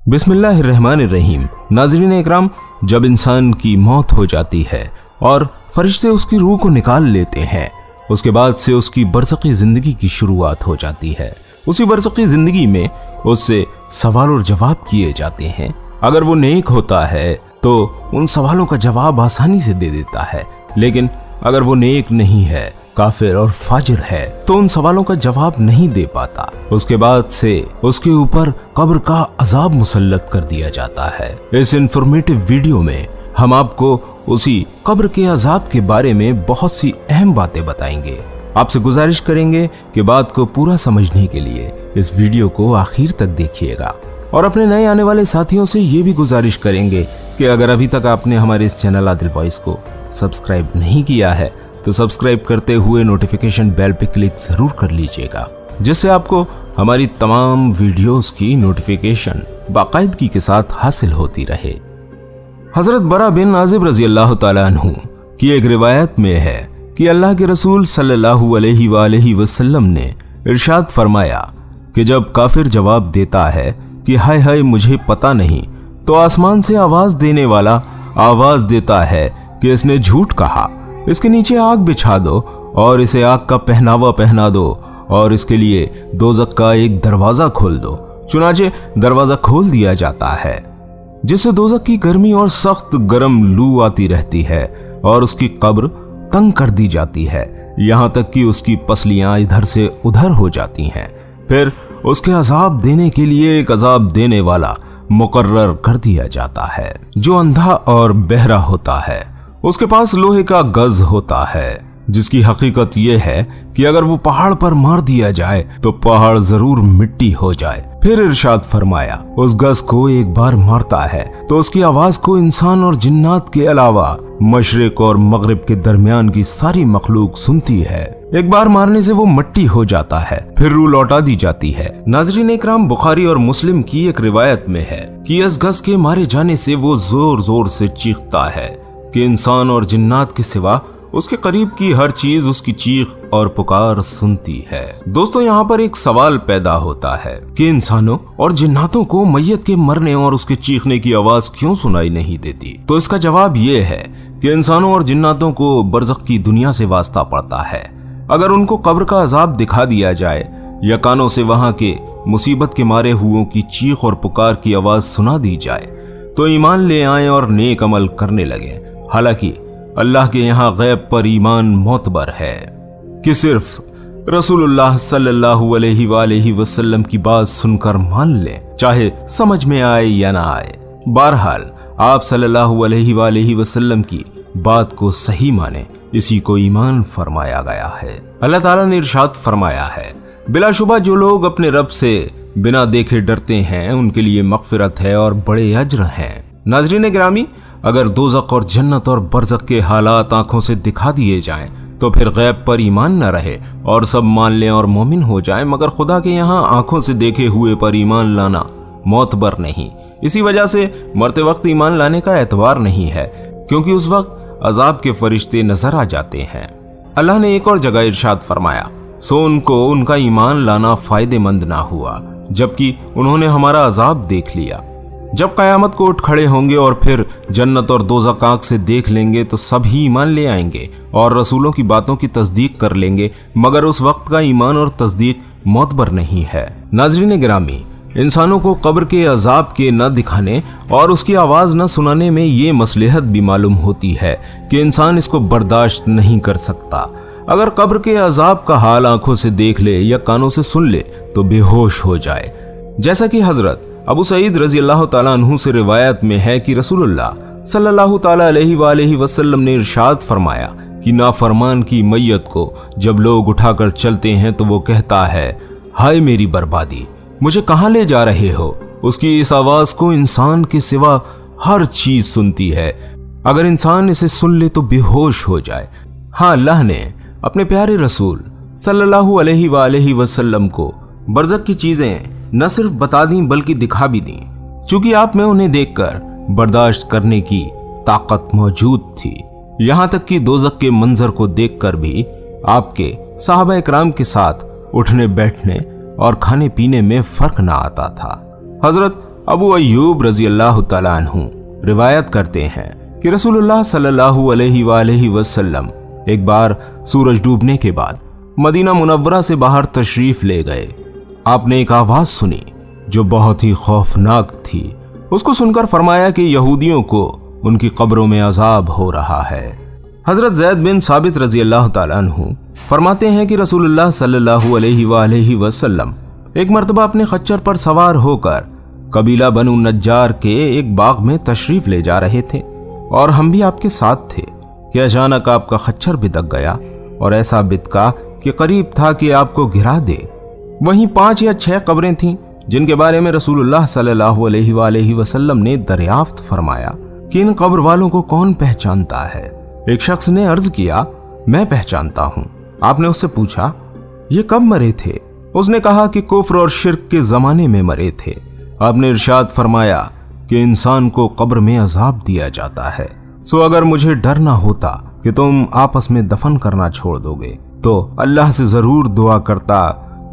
बिस्मिल्लाहिर्रहमानिर्रहीम। नाज़रीन इकराम, जब इंसान की मौत हो जाती है और फरिश्ते उसकी रूह को निकाल लेते हैं, उसके बाद से उसकी बरज़ख़ी ज़िंदगी की शुरुआत हो जाती है। उसी बरज़ख़ी ज़िंदगी में उससे सवाल और जवाब किए जाते हैं। अगर वो नेक होता है तो उन सवालों का जवाब आसानी से दे देता है, लेकिन अगर वो नेक नहीं है, काफिर और फाजिर है, तो उन सवालों का जवाब नहीं दे पाता। उसके बाद से उसके ऊपर कब्र का अजाब मुसल्लत कर दिया जाता है। इस इंफॉर्मेटिव वीडियो में हम आपको उसी कब्र के अजाब के बारे में बहुत सी अहम बातें बताएंगे। आपसे गुजारिश करेंगे कि बात को पूरा समझने के लिए इस वीडियो को आखिर तक देखिएगा, और अपने नए आने वाले साथियों से ये भी गुजारिश करेंगे कि अगर अभी तक आपने हमारे इस चैनल आदिल वॉइस को सब्सक्राइब नहीं किया है तो सब्सक्राइब करते हुए नोटिफिकेशन बेल पे क्लिक जरूर कर लीजिएगा, जिससे आपको हमारी तमाम वीडियोस की नोटिफिकेशन बाकायदगी के साथ हासिल होती रहे। हजरत बरा बिन आजिब रजी अल्लाह तआला अन्हु की एक रिवायत में है कि अल्लाह के रसूल सल्लल्लाहु अलैहि वसल्लम ने इरशाद फरमाया कि जब काफिर जवाब देता है कि हाय हाय मुझे पता नहीं, तो आसमान से आवाज देने वाला आवाज देता है कि इसने झूठ कहा, इसके नीचे आग बिछा दो और इसे आग का पहनावा पहना दो और इसके लिए दोज़ख का एक दरवाजा खोल दो। चुनाचे दरवाजा खोल दिया जाता है, जिससे दोज़ख की गर्मी और सख्त गर्म लू आती रहती है और उसकी कब्र तंग कर दी जाती है, यहाँ तक कि उसकी पसलियां इधर से उधर हो जाती हैं। फिर उसके अजाब देने के लिए एक अजाब देने वाला मुकर्रर कर दिया जाता है, जो अंधा और बहरा होता है। उसके पास लोहे का गज होता है, जिसकी हकीकत यह है कि अगर वो पहाड़ पर मार दिया जाए तो पहाड़ जरूर मिट्टी हो जाए। फिर इरशाद फरमाया, उस गज को एक बार मारता है तो उसकी आवाज को इंसान और जिन्नात के अलावा मशरिक और मगरिब के दरमियान की सारी मखलूक सुनती है। एक बार मारने से वो मिट्टी हो जाता है, फिर रूह लौटा दी जाती है। नाज़रीन इकराम, बुखारी और मुस्लिम की एक रिवायत में है कि इस गज के मारे जाने से वो जोर जोर से चीखता है कि इंसान और जिन्नात के सिवा उसके करीब की हर चीज उसकी चीख और पुकार सुनती है। दोस्तों, यहाँ पर एक सवाल पैदा होता है कि इंसानों और जिन्नातों को मैयत के मरने और उसके चीखने की आवाज क्यों सुनाई नहीं देती? तो इसका जवाब ये है कि इंसानों और जिन्नातों को बरज़ख की दुनिया से वास्ता पड़ता है। अगर उनको कब्र का अजाब दिखा दिया जाए या कानों से वहां के मुसीबत के मारे हुओं की चीख और पुकार की आवाज सुना दी जाए तो ईमान ले आए और नेक अमल करने लगे। हालांकि अल्लाह के यहाँ गैब पर ईमान मोतबर है कि सिर्फ रसूलुल्लाह सल्लल्लाहु अलैहि वसल्लम की बात सुनकर मान लें, चाहे समझ में आए या ना आए। बहरहाल आप सल्लल्लाहु अलैहि वसल्लम की बात को सही माने, इसी को ईमान फरमाया गया है। अल्लाह ताला ने इरशाद फरमाया है, बिलाशुबा जो लोग अपने रब से बिना देखे डरते हैं उनके लिए मग़फ़िरत है और बड़े अज्र हैं। नाज़रीन गिरामी, अगर दोज़ख और जन्नत और बरज़ख के हालात आंखों से दिखा दिए जाएं तो फिर गैब पर ईमान न रहे और सब मान लें और मोमिन हो जाएं, मगर खुदा के यहाँ आंखों से देखे हुए पर ईमान लाना मोतबर नहीं। इसी वजह से मरते वक्त ईमान लाने का एतबार नहीं है, क्योंकि उस वक्त अजाब के फरिश्ते नजर आ जाते हैं। अल्लाह ने एक और जगह इरशाद फरमाया, सो उनको उनका ईमान लाना फायदेमंद ना हुआ जबकि उन्होंने हमारा अजाब देख लिया। जब कयामत को उठ खड़े होंगे और फिर जन्नत और दोज़ख आंख से देख लेंगे तो सभी ईमान ले आएंगे और रसूलों की बातों की तस्दीक कर लेंगे, मगर उस वक्त का ईमान और तस्दीक मोतबर नहीं है। नाज़रीन गिरामी, इंसानों को कब्र के अजाब के न दिखाने और उसकी आवाज न सुनाने में ये मसलहत भी मालूम होती है कि इंसान इसको बर्दाश्त नहीं कर सकता। अगर कब्र के अजाब का हाल आंखों से देख ले या कानों से सुन ले तो बेहोश हो जाए। जैसा कि हजरत अबू सईद रजी अल्लाह तआला अन्हु से रिवायत में है कि रसूलुल्लाह सल्लल्लाहु तआला अलैहि वसल्लम ने इरशाद फरमाया कि नाफरमान की मैयत को जब लोग उठाकर चलते हैं तो वो कहता है, हाय मेरी बर्बादी, मुझे कहाँ ले जा रहे हो? उसकी इस आवाज को इंसान के सिवा हर चीज सुनती है। अगर इंसान इसे सुन ले तो बेहोश हो जाए। हाँ, अल्लाह ने अपने प्यारे रसूल सल्लल्लाहु अलैहि वसल्लम को बरज़ख की चीजें न सिर्फ बता दी बल्कि दिखा भी दी, चूंकि आप में उन्हें देखकर बर्दाश्त करने की ताकत मौजूद थी। यहाँ तक कि दोज़ख के मंजर को देखकर भी आपके सहाबा इकराम के साथ उठने बैठने और खाने पीने में फर्क ना आता था। हजरत अबू अय्यूब रजी अल्लाह तआला अन्हु रिवायत करते हैं कि रसूलुल्लाह सल्लल्लाहु अलैहि वसल्लम एक बार सूरज डूबने के बाद मदीना मुनव्वरा से बाहर तशरीफ ले गए। आपने एक आवाज सुनी जो बहुत ही खौफनाक थी। उसको सुनकर फरमाया कि यहूदियों को उनकी कब्रों में अजाब हो रहा है। हजरत ज़ैद बिन साबित रजी अल्लाह तआला अन्हु फरमाते हैं कि रसूलुल्लाह सल्लल्लाहु अलैहि वसल्लम एक मर्तबा अपने खच्चर पर सवार होकर कबीला बनु नज्जार के एक बाग में तशरीफ ले जा रहे थे और हम भी आपके साथ थे कि अचानक आपका खच्चर बिदक गया और ऐसा बिदका कि करीब था कि आपको गिरा दे। वहीं 5 या 6 कब्रें थीं जिनके बारे में रसूलुल्लाह सल्लल्लाहु अलैहि वसल्लम ने दरियाफ्त फरमाया कि इन कब्र वालों को कौन पहचानता है। एक शख्स ने अर्ज किया, मैं पहचानता हूं। आपने उससे पूछा, ये कब मरे थे? उसने कहा कि कुफ्र और शिर्क के जमाने में मरे थे। आपने इरशाद फरमाया कि इंसान को कब्र में अजाब दिया जाता है, सो अगर मुझे डर ना होता कि तुम आपस में दफन करना छोड़ दोगे तो अल्लाह से जरूर दुआ करता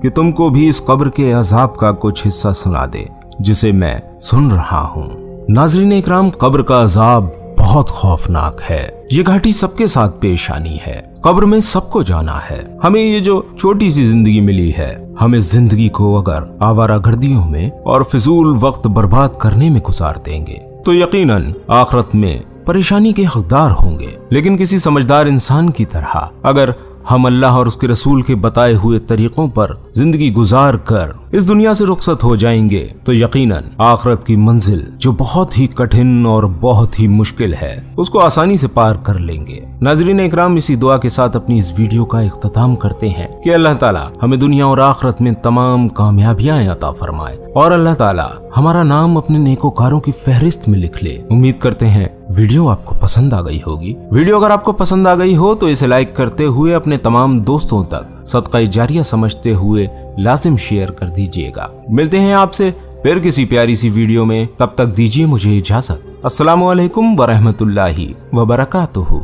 कि तुमको भी इस कब्र के अजाब का कुछ हिस्सा सुना दे जिसे मैं सुन रहा हूँ। नाज़रीन इकराम, कब्र का अजाब बहुत खौफनाक है। ये घाटी सबके साथ पेश आनी है। कब्र में सबको जाना है। हमें ये जो छोटी सी जिंदगी मिली है, हम इस जिंदगी को अगर आवारागर्दियों में और फिजूल वक्त बर्बाद करने में गुजार देंगे तो यकीनन आखिरत में परेशानी के हकदार होंगे। लेकिन किसी समझदार इंसान की तरह अगर हम अल्लाह और उसके रसूल के बताए हुए तरीकों पर जिंदगी गुजार कर इस दुनिया से रुखसत हो जाएंगे तो यकीनन आखिरत की मंजिल जो बहुत ही कठिन और बहुत ही मुश्किल है उसको आसानी से पार कर लेंगे। नाज़रीन इकराम, इसी दुआ के साथ अपनी इस वीडियो का इख्तिताम करते हैं कि अल्लाह ताला हमें दुनिया और आखिरत में तमाम कामयाबियां अता फरमाए और अल्लाह ताला हमारा नाम अपने नेकोकारों की फहरिस्त में लिख ले। उम्मीद करते हैं वीडियो आपको पसंद आ गई होगी। वीडियो अगर आपको पसंद आ गई हो तो इसे लाइक करते हुए अपने तमाम दोस्तों तक सदका जारिया समझते हुए लाजिम शेयर कर दीजिएगा। मिलते हैं आपसे फिर किसी प्यारी सी वीडियो में, तब तक दीजिए मुझे इजाजत। अस्सलामु अलैकुम व रहमतुल्लाहि व बरकातुहू।